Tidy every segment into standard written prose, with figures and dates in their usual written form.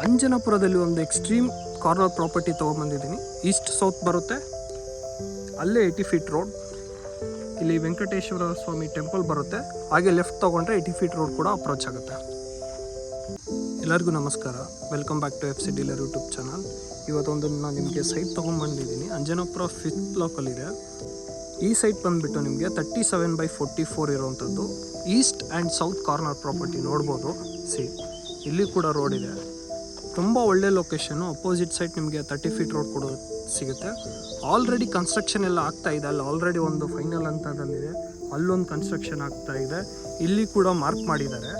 ಅಂಜನಾಪುರದಲ್ಲಿ ಒಂದು extreme corner property ತೊಗೊಂಬಂದಿದ್ದೀನಿ. East south ಬರುತ್ತೆ, ಅಲ್ಲೇ 80 ಫೀಟ್ ರೋಡ್. ಇಲ್ಲಿ ವೆಂಕಟೇಶ್ವರ ಸ್ವಾಮಿ ಟೆಂಪಲ್ ಬರುತ್ತೆ, ಹಾಗೆ ಲೆಫ್ಟ್ ತೊಗೊಂಡ್ರೆ 80 ಫೀಟ್ ರೋಡ್ ಕೂಡ ಅಪ್ರೋಚ್ ಆಗುತ್ತೆ. ಎಲ್ಲರಿಗೂ ನಮಸ್ಕಾರ, welcome back to FC dealer YouTube channel. ಇವತ್ತೊಂದು ನಾನು ನಿಮಗೆ ಸೈಟ್ ತೊಗೊಂಬಂದಿದ್ದೀನಿ. ಅಂಜನಾಪುರ 5th ಬ್ಲಾಕಲ್ಲಿದೆ. ಈ ಸೈಟ್ ಬಂದುಬಿಟ್ಟು ನಿಮಗೆ 37/44 ಇರೋವಂಥದ್ದು. East and south corner property ನೋಡ್ಬೋದು. ಇಲ್ಲಿ ಕೂಡ ರೋಡ್ ಇದೆ, ತುಂಬ ಒಳ್ಳೆ ಲೊಕೇಶನ್ನು. ಅಪೋಸಿಟ್ ಸೈಡ್ ನಿಮಗೆ 30 ಫೀಟ್ ರೋಡ್ ಕೂಡ ಸಿಗುತ್ತೆ. ಆಲ್ರೆಡಿ ಕನ್ಸ್ಟ್ರಕ್ಷನ್ ಎಲ್ಲ ಆಗ್ತಾ ಇದೆ. ಅಲ್ಲಿ ಆಲ್ರೆಡಿ ಒಂದು ಫೈನಲ್ ಹಂತದಲ್ಲಿದೆ, ಅಲ್ಲೊಂದು ಕನ್ಸ್ಟ್ರಕ್ಷನ್ ಆಗ್ತಾ ಇದೆ. ಇಲ್ಲಿ ಕೂಡ ಮಾರ್ಕ್ ಮಾಡಿದ್ದಾರೆ.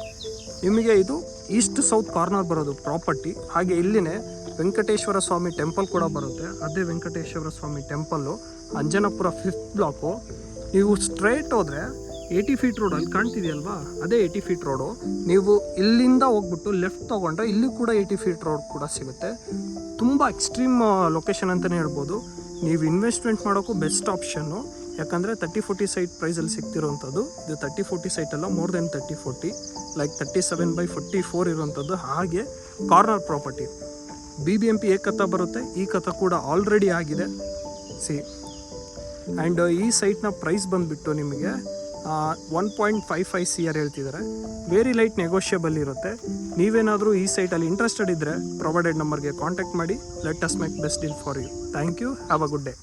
ನಿಮಗೆ ಇದು ಈಸ್ಟ್ ಸೌತ್ ಕಾರ್ನರ್ ಬರೋದು ಪ್ರಾಪರ್ಟಿ. ಹಾಗೆ ಇಲ್ಲಿನೇ ವೆಂಕಟೇಶ್ವರ ಸ್ವಾಮಿ ಟೆಂಪಲ್ ಕೂಡ ಬರುತ್ತೆ. ಅದೇ ವೆಂಕಟೇಶ್ವರ ಸ್ವಾಮಿ ಟೆಂಪಲ್ಲು ಅಂಜನಾಪುರ 5th ಬ್ಲಾಕು. ನೀವು ಸ್ಟ್ರೈಟ್ ಹೋದರೆ 80 ಫೀಟ್ ರೋಡ್ ಅಲ್ಲಿ ಕಾಣ್ತಿದೆಯಲ್ವಾ, ಅದೇ 80 ಫೀಟ್ ರೋಡು. ನೀವು ಇಲ್ಲಿಂದ ಹೋಗ್ಬಿಟ್ಟು ಲೆಫ್ಟ್ ತೊಗೊಂಡ್ರೆ ಇಲ್ಲಿ ಕೂಡ 80 ಫೀಟ್ ರೋಡ್ ಕೂಡ ಸಿಗುತ್ತೆ. ತುಂಬ ಎಕ್ಸ್ಟ್ರೀಮ್ ಲೊಕೇಶನ್ ಅಂತಲೇ ಹೇಳ್ಬೋದು. ನೀವು ಇನ್ವೆಸ್ಟ್ಮೆಂಟ್ ಮಾಡೋಕ್ಕೂ ಬೆಸ್ಟ್ ಆಪ್ಷನ್ನು. ಯಾಕಂದರೆ 30-40 ಸೈಟ್ ಪ್ರೈಸಲ್ಲಿ ಸಿಗ್ತಿರೋವಂಥದ್ದು. ಇದು 30-40 ಸೈಟ್ ಅಲ್ಲ, ಮೋರ್ ದೆನ್ 30-40, ಲೈಕ್ 37/44 ಇರುವಂಥದ್ದು. ಹಾಗೆ ಕಾರ್ನರ್ ಪ್ರಾಪರ್ಟಿ BBMP ಏಕತ್ತ ಬರುತ್ತೆ. ಈ ಕಥ ಕೂಡ ಆಲ್ರೆಡಿ ಆಗಿದೆ. ಆ್ಯಂಡ್ ಈ ಸೈಟ್ನ ಪ್ರೈಸ್ ಬಂದುಬಿಟ್ಟು ನಿಮಗೆ 1.55 CR ಹೇಳ್ತಿದ್ದಾರೆ. ವೆರಿ ಲೈಟ್ ನೆಗೋಷಿಯಬಲ್ ಇರುತ್ತೆ. ನೀವೇನಾದರೂ ಈ ಸೈಟಲ್ಲಿ ಇಂಟ್ರೆಸ್ಟೆಡ್ ಇದ್ದರೆ ಪ್ರೊವೈಡೆಡ್ ನಂಬರ್ಗೆ ಕಾಂಟ್ಯಾಕ್ಟ್ ಮಾಡಿ. Let us make best deal for you. Thank you. Have a good day.